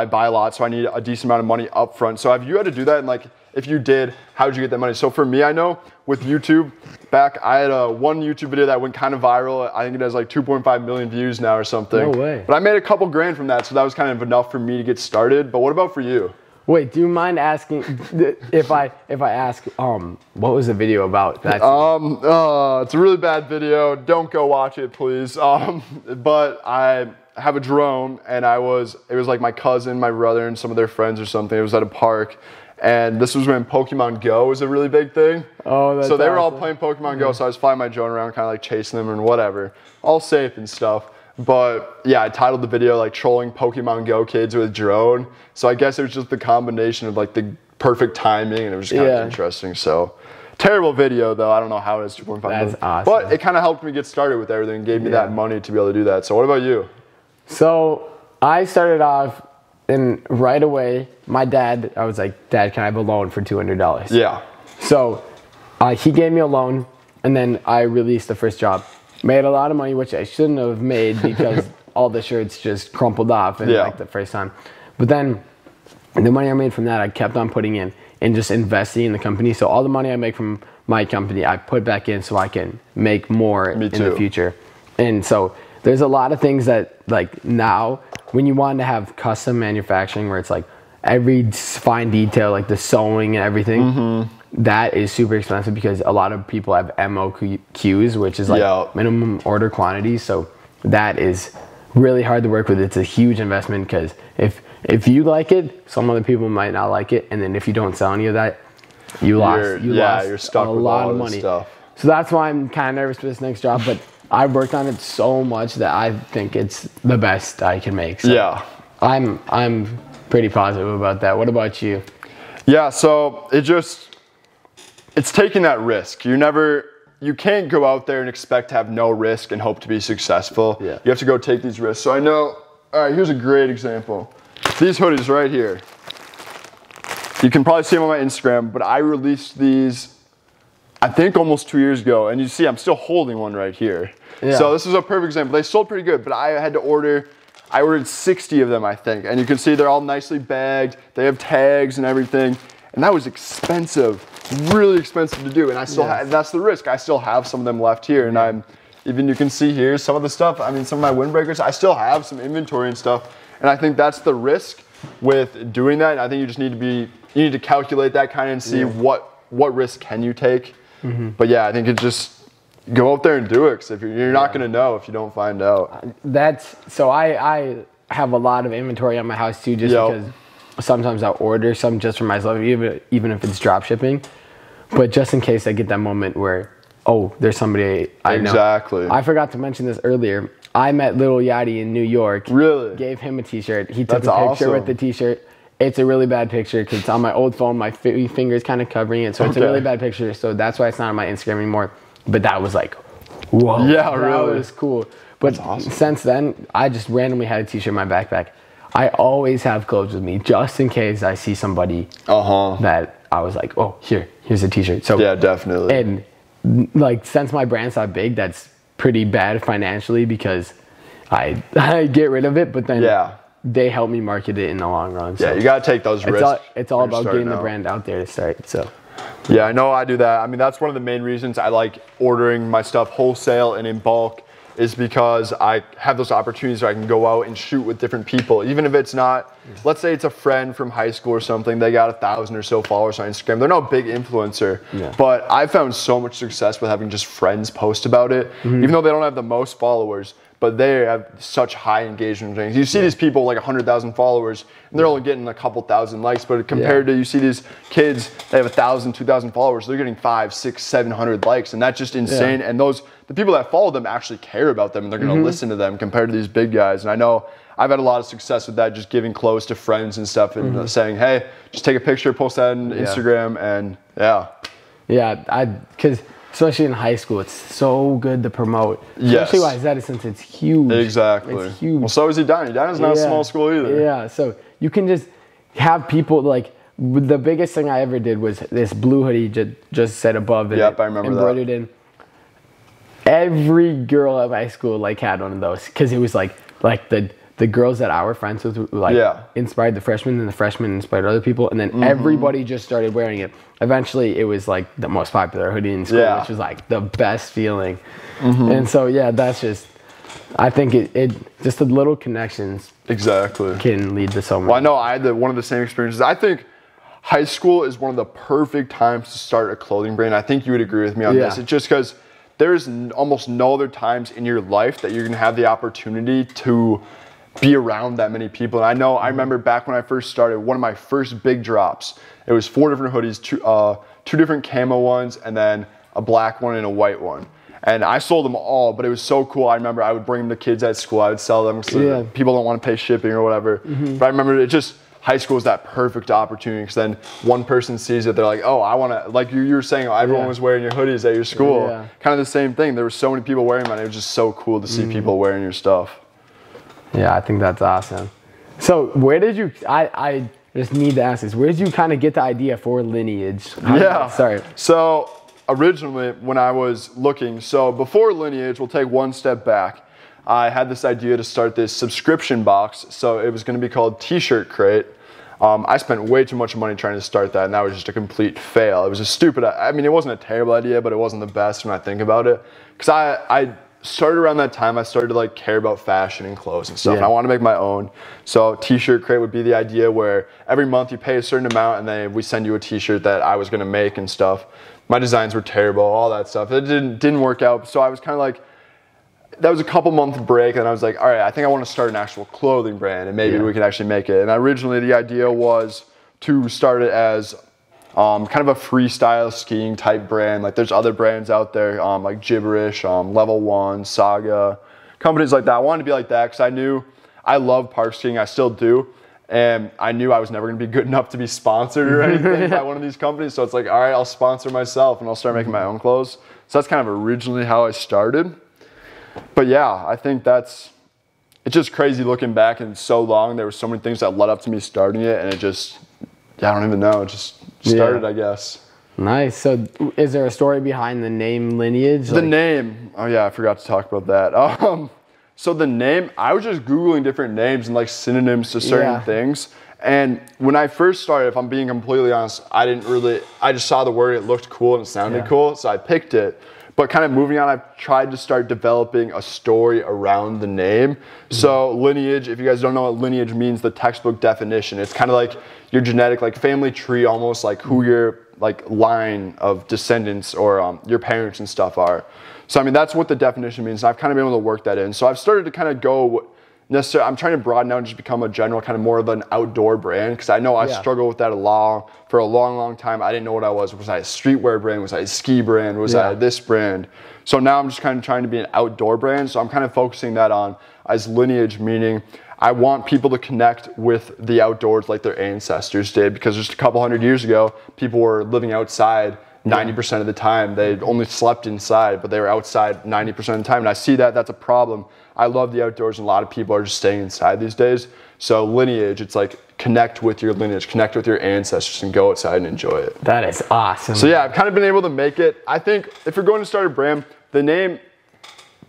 buy a lot, so I need a decent amount of money up front. So have you had to do that? And like, if you did, how did you get that money? So for me, I know with YouTube, I had one YouTube video that went kind of viral. I think it has like 2.5 million views now or something. No way. But I made a couple grand from that, so that was kind of enough for me to get started. But what about for you? Wait, do you mind asking if I ask what was the video about? It's a really bad video. Don't go watch it, please. But I have a drone, and it was like my cousin, my brother, and some of their friends or something. It was at a park, and this was when Pokemon Go was a really big thing. Oh, that's so they were all awesome. playing Pokemon Go, so I was flying my drone around, kind of like chasing them and whatever, all safe and stuff. But yeah, I titled the video like trolling Pokemon Go kids with drone. So I guess it was just the combination of like the perfect timing, and it was just kind of interesting. So terrible video though. I don't know how it is 2.5 million. That's awesome. But it kind of helped me get started with everything and gave me that money to be able to do that. So what about you? So I started off, and right away, my dad, I was like, Dad, can I have a loan for $200? Yeah. So he gave me a loan, and then I released the first job. Made a lot of money, which I shouldn't have made because all the shirts just crumpled off in like the first time. But then the money I made from that, I kept on putting in and just investing in the company. So all the money I make from my company, I put back in so I can make more in the future. And so there's a lot of things that like now when you want to have custom manufacturing where it's like every fine detail, like the sewing and everything, that is super expensive because a lot of people have MOQs, which is like minimum order quantities. So that is really hard to work with. It's a huge investment because if you like it, some other people might not like it, and then if you don't sell any of that, you're stuck with a lot of money. Stuff. So that's why I'm kind of nervous for this next job, but I've worked on it so much that I think it's the best I can make. So I'm pretty positive about that. What about you? Yeah, so it's taking that risk. You can't go out there and expect to have no risk and hope to be successful. Yeah. You have to go take these risks. So I know, all right, here's a great example. These hoodies right here. You can probably see them on my Instagram, but I released these, I think almost 2 years ago. And you see, I'm still holding one right here. Yeah. So this is a perfect example. They sold pretty good, but I ordered 60 of them, I think. And you can see they're all nicely bagged. They have tags and everything. And that was expensive, really expensive to do. And I still that's the risk. I still have some of them left here. And you can see here, some of the stuff, I mean, some of my windbreakers, I still have some inventory and stuff. And I think that's the risk with doing that. And I think you just need to calculate that kind of and see what risk can you take. But yeah, I think it just go out there and do it. Because if you're not going to know if you don't find out. So I have a lot of inventory on my house too, just because sometimes I'll order some just for myself, even if it's drop shipping. But just in case I get that moment where, there's somebody I know. Exactly. I forgot to mention this earlier. I met Lil Yachty in New York. Really? Gave him a t-shirt. He took a picture with the t-shirt. It's a really bad picture because it's on my old phone. My finger's kind of covering it. So it's a really bad picture. So that's why it's not on my Instagram anymore. But that was like, whoa. Yeah, really. That was cool. But since then, I just randomly had a t-shirt in my backpack. I always have clothes with me just in case I see somebody that I was like, here's a t-shirt. So yeah, definitely. And like since my brand's not big, that's pretty bad financially because I get rid of it, but then they help me market it in the long run. So you gotta take those risks. It's all about getting the brand out there to start. So yeah, I know I do that. I mean, that's one of the main reasons I like ordering my stuff wholesale and in bulk, is because I have those opportunities where I can go out and shoot with different people. Even if it's not, let's say it's a friend from high school or something, they got 1,000 or so followers on Instagram. They're no big influencer, but I've found so much success with having just friends post about it, even though they don't have the most followers, but they have such high engagement things. You see these people like 100,000 followers, and they're only getting a couple thousand likes, but compared to, you see these kids, they have 1,000, 2,000 followers, they're getting 500, 600, 700 likes, and that's just insane. And the people that follow them actually care about them, and they're gonna listen to them compared to these big guys. And I know I've had a lot of success with that, just giving clothes to friends and stuff, and saying, hey, just take a picture, post that on Instagram, and because especially in high school, it's so good to promote. Especially why is that, since it's huge. Exactly. It's huge. Well, so is Edina. Edina's not a small school either. Yeah, so you can just have people, like, the biggest thing I ever did was this blue hoodie just said above it. Yep, I remember embroidered that. in. Every girl at my school, like, had one of those, because it was, like the the girls that I were friends with like inspired the freshmen, and the freshmen inspired other people, and then everybody just started wearing it. Eventually, it was like the most popular hoodie in school, which was like the best feeling. And so yeah, that's just, I think it just the little connections can lead to so much. Well, I know I had one of the same experiences. I think high school is one of the perfect times to start a clothing brand. I think you would agree with me on this. It's just because there's almost no other times in your life that you're going to have the opportunity to be around that many people. And I remember back when I first started, one of my first big drops, it was 4 different hoodies, two different camo ones, and then a black one and a white one. And I sold them all, but it was so cool. I remember I would bring them to kids at school. I would sell them so people don't want to pay shipping or whatever. But I remember high school is that perfect opportunity, because then one person sees it, they're like, oh, I want to, like you were saying, everyone was wearing your hoodies at your school. Kind of the same thing. There were so many people wearing them, and it was just so cool to see people wearing your stuff. Yeah, I think that's awesome. So where did you, I just need to ask this, where did you kind of get the idea for Lineage? Sorry. So originally when I was looking, so before Lineage, we'll take one step back. I had this idea to start this subscription box. So it was going to be called T-Shirt Crate. I spent way too much money trying to start that, and that was just a complete fail. It was a stupid, I mean, it wasn't a terrible idea, but it wasn't the best when I think about it. Because I started around that time, I started to like care about fashion and clothes and stuff, and I want to make my own. So T-Shirt Crate would be the idea where every month you pay a certain amount, and then we send you a T-shirt that I was going to make and stuff. My designs were terrible, all that stuff. It didn't work out, so I was kind of like, that was a couple month break, and I was like, all right, I think I want to start an actual clothing brand, and maybe we could actually make it. And originally the idea was to start it as kind of a freestyle skiing type brand. Like there's other brands out there, like Gibberish, Level 1, Saga, companies like that. I wanted to be like that because I knew I love park skiing, I still do. And I knew I was never going to be good enough to be sponsored or anything by one of these companies. So it's like, all right, I'll sponsor myself and I'll start making my own clothes. So that's kind of originally how I started. But yeah, I think it's just crazy looking back, and so long. There were so many things that led up to me starting it, and it just, I don't even know. It just started, I guess. Nice. So is there a story behind the name Lineage? The name. Oh yeah, I forgot to talk about that. So the name, I was just Googling different names and like synonyms to certain things. And when I first started, if I'm being completely honest, I just saw the word, it looked cool and it sounded cool, so I picked it. But kind of moving on, I've tried to start developing a story around the name. So Lineage, if you guys don't know what Lineage means, the textbook definition, it's kind of like your genetic, like family tree, almost like who your like line of descendants or your parents and stuff are. So I mean, that's what the definition means. And I've kind of been able to work that in. So I've started to kind of go I'm trying to broaden out and just become a general kind of more of an outdoor brand, because I know I struggled with that for a long time. I didn't know what I was. Was I a streetwear brand? Was I a ski brand? Was I this brand? So now I'm just kind of trying to be an outdoor brand. So I'm kind of focusing that on as Lineage, meaning I want people to connect with the outdoors like their ancestors did, because just a couple hundred years ago, people were living outside 90% of the time. They only slept inside, but they were outside 90% of the time. And I see that's a problem. I love the outdoors, and a lot of people are just staying inside these days. So Lineage, it's like connect with your lineage, connect with your ancestors, and go outside and enjoy it. That is awesome. So yeah, I've kind of been able to make it. I think if you're going to start a brand, the name,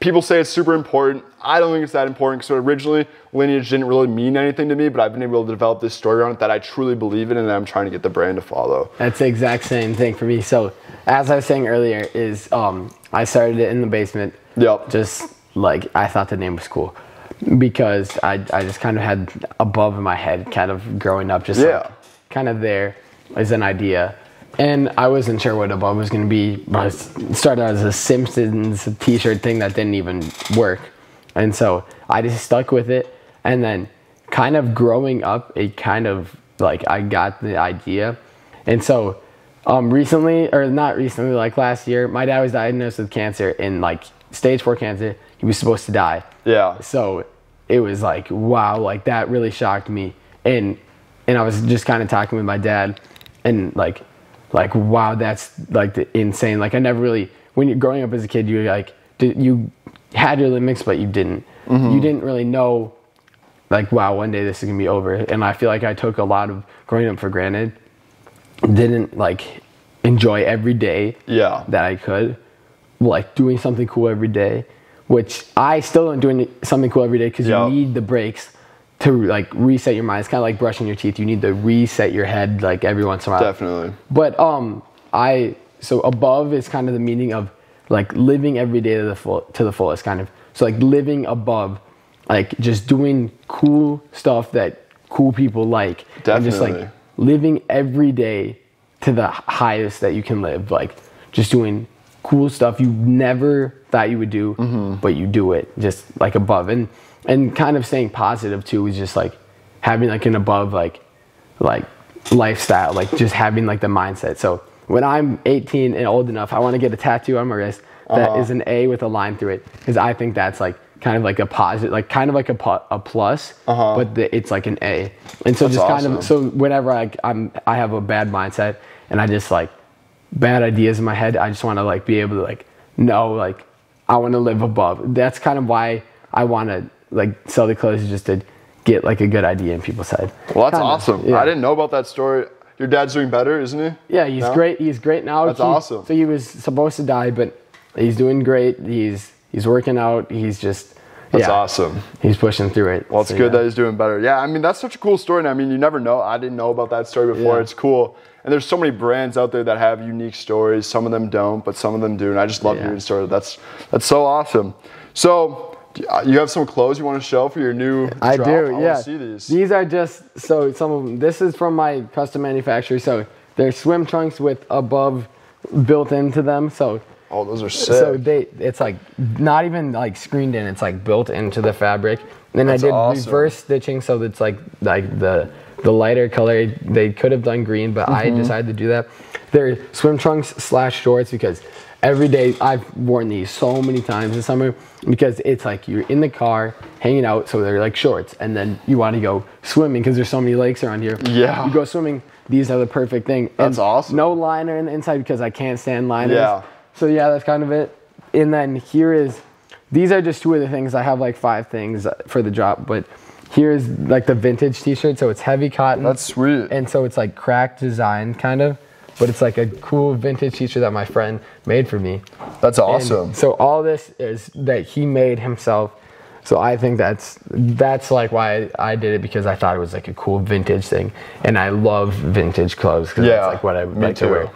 people say it's super important. I don't think it's that important, because originally Lineage didn't really mean anything to me, but I've been able to develop this story on it that I truly believe in, and I'm trying to get the brand to follow. That's the exact same thing for me. So as I was saying earlier, I started it in the basement. Just like, I thought the name was cool, because I just kind of had above in my head kind of growing up, just like, kind of there as an idea. And I wasn't sure what above was going to be. I started out as a Simpsons t-shirt thing that didn't even work. And so I just stuck with it. And then kind of growing up, it kind of like, I got the idea. And so recently, or not recently, like last year, my dad was diagnosed with cancer, and like stage 4 cancer. He was supposed to die. So it was like, wow, like that really shocked me. And I was just kind of talking with my dad, and like, wow, that's like insane. Like I never really, when you're growing up as a kid, you like, you had your limits, but you didn't. You didn't really know, like, wow, one day this is gonna be over. And I feel like I took a lot of growing up for granted. Didn't like enjoy every day that I could, like doing something cool every day, which I still don't do something cool every day, because you need the breaks. to like reset your mind. It's kind of like brushing your teeth. You need to reset your head like every once in a while. Definitely. But so above is kind of the meaning of like living every day to the fullest, kind of. So like living above, like just doing cool stuff that cool people like. Definitely. And just like living every day to the highest that you can live. Like just doing cool stuff you never thought you would do, but you do it just like above. And kind of staying positive too is just like having like an above like lifestyle, like just having like the mindset. So when I'm 18 and old enough, I want to get a tattoo on my wrist that is an A with a line through it, because I think that's like kind of like a positive, like kind of like a plus, but it's like an A. And so that's just awesome. Kind of, so whenever I have a bad mindset and I just like bad ideas in my head, I just want to like be able to like know like I want to live above. That's kind of why I want to like sell the clothes, just to get like a good idea in people's head. Well, that's awesome. Yeah. I didn't know about that story. Your dad's doing better, isn't he? Yeah, he's great. He's great now. That's awesome. So he was supposed to die, but he's doing great. He's working out. He's just that's awesome. He's pushing through it. Well, it's good that he's doing better. Yeah, I mean that's such a cool story. And I mean you never know. I didn't know about that story before. Yeah. It's cool. And there's so many brands out there that have unique stories. Some of them don't, but some of them do. And I just love hearing stories. That's so awesome. So you have some clothes you want to show for your new drop? I do, yeah. I want to see these. These are just, so some of them, this is from my custom manufacturer. So they're swim trunks with above built into them. So oh, those are sick. So it's like not even like screened in, it's like built into the fabric. And then I did reverse stitching, so it's like the lighter color. They could have done green, but I decided to do that. They're swim trunks / shorts, because every day I've worn these so many times this summer, because it's like you're in the car hanging out, so they're like shorts, and then you want to go swimming because there's so many lakes around here. Yeah. You go swimming, these are the perfect thing. That's awesome. No liner in the inside because I can't stand liners. Yeah. So yeah, that's kind of it. And then these are just two of the things. I have like 5 things for the drop, but here's like the vintage t-shirt. So it's heavy cotton. That's sweet. And so it's like cracked design kind of, but it's like a cool vintage t-shirt that my friend made for me. That's awesome. And so all this is that he made himself. So I think that's like why I did it, because I thought it was like a cool vintage thing. And I love vintage clothes, because that's like what I like to wear.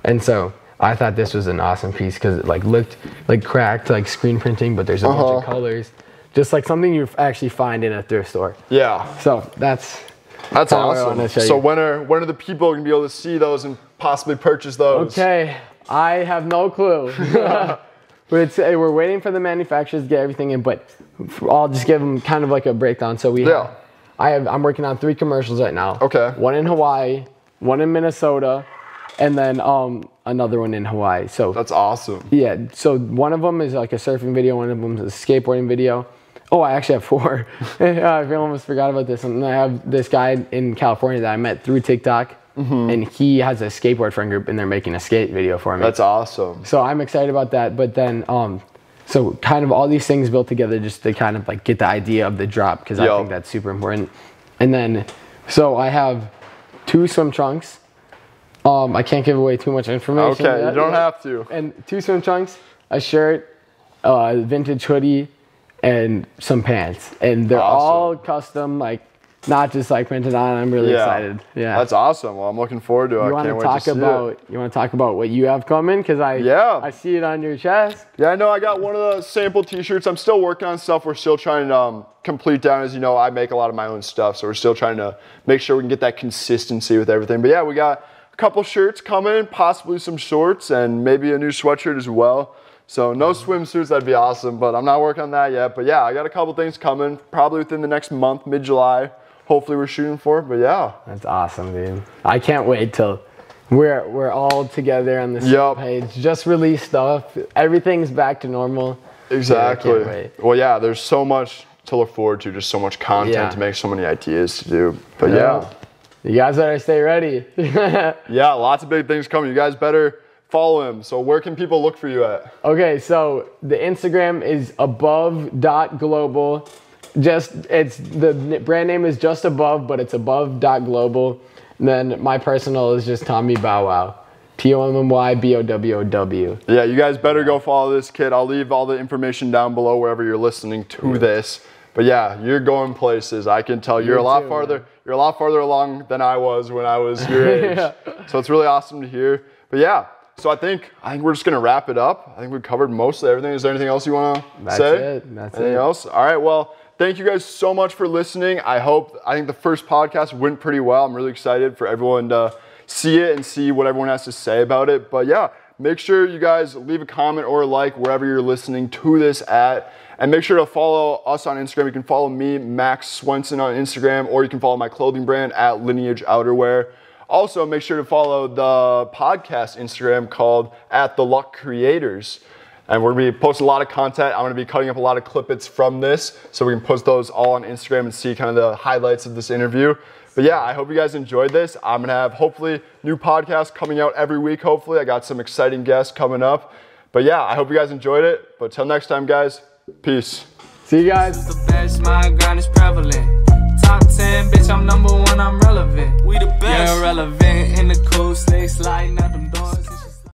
And so I thought this was an awesome piece, because it like looked like cracked, like screen printing, but there's a bunch of colors. Just like something you actually find in a thrift store. Yeah. So that's awesome. So when are the people going to be able to see those and possibly purchase those? Okay, I have no clue. But we're waiting for the manufacturers to get everything in. But I'll just give them kind of like a breakdown. So I'm working on 3 commercials right now. Okay. 1 in Hawaii, 1 in Minnesota, and then another one in Hawaii. So that's awesome. Yeah. So one of them is like a surfing video. One of them is a skateboarding video. Oh, I actually have 4. I almost forgot about this. And I have this guy in California that I met through TikTok, and he has a skateboard friend group, and they're making a skate video for me. That's awesome. So I'm excited about that. But then, so kind of all these things built together just to kind of like get the idea of the drop, because I think that's super important. And then, so I have 2 swim trunks. I can't give away too much information. Okay, you don't have to. And 2 swim trunks, a shirt, a vintage hoodie, and some pants. And they're all custom, like not just like printed on. I'm really excited. Yeah. That's awesome. Well, I'm looking forward to it. You want to talk about what you have coming? Because I see it on your chest. Yeah, I know. I got one of the sample t-shirts. I'm still working on stuff. We're still trying to complete down. As you know, I make a lot of my own stuff, so we're still trying to make sure we can get that consistency with everything. But yeah, we got a couple shirts coming, possibly some shorts, and maybe a new sweatshirt as well. So no swimsuits, that'd be awesome, but I'm not working on that yet. But yeah, I got a couple things coming, probably within the next month, mid-July. Hopefully we're shooting for it, but yeah. That's awesome, dude. I can't wait till we're all together on the same page. Just release stuff. Everything's back to normal. Exactly. Yeah, I can't wait. Well, yeah, there's so much to look forward to, just so much content to make, so many ideas to do. But yeah. You guys better stay ready. Yeah, lots of big things coming. You guys better follow him. So where can people look for you at? Okay, so the Instagram is above.global. The brand name is just above, but it's above.global. And then my personal is just Tommy Bow Wow. TOMMYBOWOW. Yeah, you guys better go follow this kid. I'll leave all the information down below wherever you're listening to this. But But yeah, you're going places. I can tell you're a lot farther. You're a lot farther along than I was when I was your age. Yeah. So it's really awesome to hear. But yeah, so I think we're just gonna wrap it up. I think we've covered mostly everything. Is there anything else you want to say? That's anything else? All right. Well, thank you guys so much for listening. I think the first podcast went pretty well. I'm really excited for everyone to see it and see what everyone has to say about it. But yeah, make sure you guys leave a comment or a like wherever you're listening to this at. And make sure to follow us on Instagram. You can follow me, Max Swenson, on Instagram, or you can follow my clothing brand at Lineage Outerwear. Also, make sure to follow the podcast Instagram called @TheLuckCreators. And we're going to be posting a lot of content. I'm going to be cutting up a lot of clippets from this, so we can post those all on Instagram and see kind of the highlights of this interview. But yeah, I hope you guys enjoyed this. I'm going to have hopefully new podcasts coming out every week, hopefully. I got some exciting guests coming up. But yeah, I hope you guys enjoyed it. But till next time, guys. Peace. See you guys. The best, my grind is prevalent. Top 10, bitch, I'm number one, I'm relevant. We the best. Yeah, relevant in the cool, stay sliding out them doors.